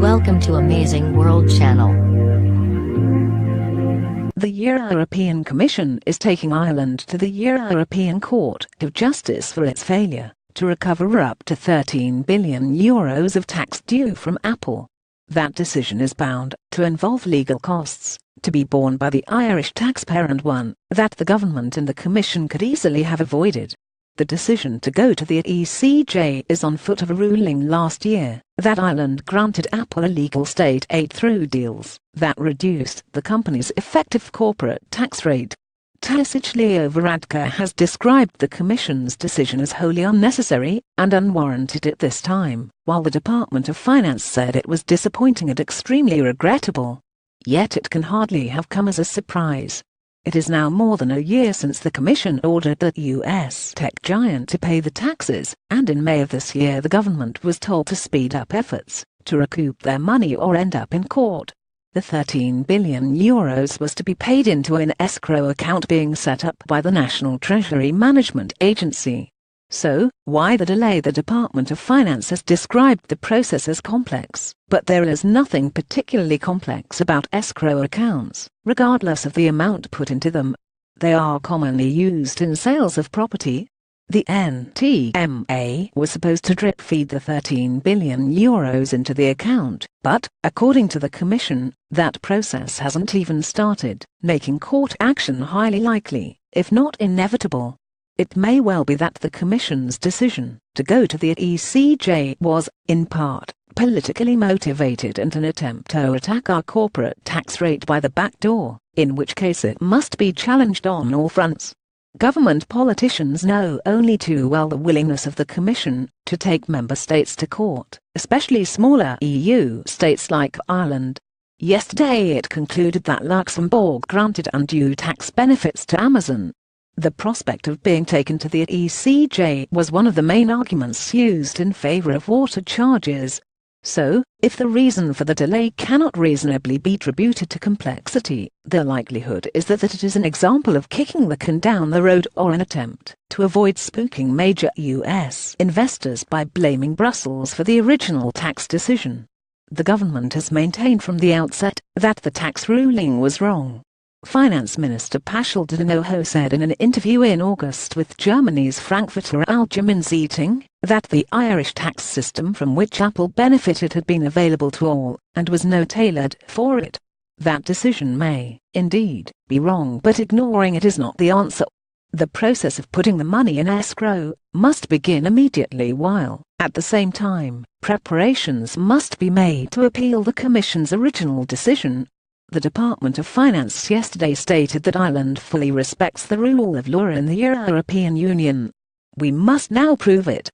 Welcome to Amazing World Channel. The European Commission is taking Ireland to the European Court of Justice for its failure to recover up to €13 billion of tax due from Apple. That decision is bound to involve legal costs, to be borne by the Irish taxpayer, and one that the government and the Commission could easily have avoided. The decision to go to the ECJ is on foot of a ruling last year that Ireland granted Apple a legal state aid through deals that reduced the company's effective corporate tax rate. Taoiseach Leo Varadkar has described the Commission's decision as wholly unnecessary and unwarranted at this time, while the Department of Finance said it was disappointing and extremely regrettable. Yet it can hardly have come as a surprise. It is now more than a year since the Commission ordered the US tech giant to pay the taxes, and in May of this year the government was told to speed up efforts to recoup their money or end up in court. The €13 billion was to be paid into an escrow account being set up by the National Treasury Management Agency. So, why the delay? The Department of Finance has described the process as complex, but there is nothing particularly complex about escrow accounts, regardless of the amount put into them. They are commonly used in sales of property. The NTMA was supposed to drip-feed the €13 billion into the account, but, according to the Commission, that process hasn't even started, making court action highly likely, if not inevitable. It may well be that the Commission's decision to go to the ECJ was, in part, politically motivated and an attempt to attack our corporate tax rate by the back door, in which case it must be challenged on all fronts. Government politicians know only too well the willingness of the Commission to take member states to court, especially smaller EU states like Ireland. Yesterday it concluded that Luxembourg granted undue tax benefits to Amazon. The prospect of being taken to the ECJ was one of the main arguments used in favor of water charges. So, if the reason for the delay cannot reasonably be attributed to complexity, the likelihood is that it is an example of kicking the can down the road or an attempt to avoid spooking major US investors by blaming Brussels for the original tax decision. The government has maintained from the outset that the tax ruling was wrong. Finance Minister Pascal Denoho said in an interview in August with Germany's Frankfurter Allgemeine Zeitung that the Irish tax system from which Apple benefited had been available to all, and was no tailored for it. That decision may, indeed, be wrong, but ignoring it is not the answer. The process of putting the money in escrow must begin immediately, while, at the same time, preparations must be made to appeal the Commission's original decision. The Department of Finance yesterday stated that Ireland fully respects the rule of law in the European Union. We must now prove it.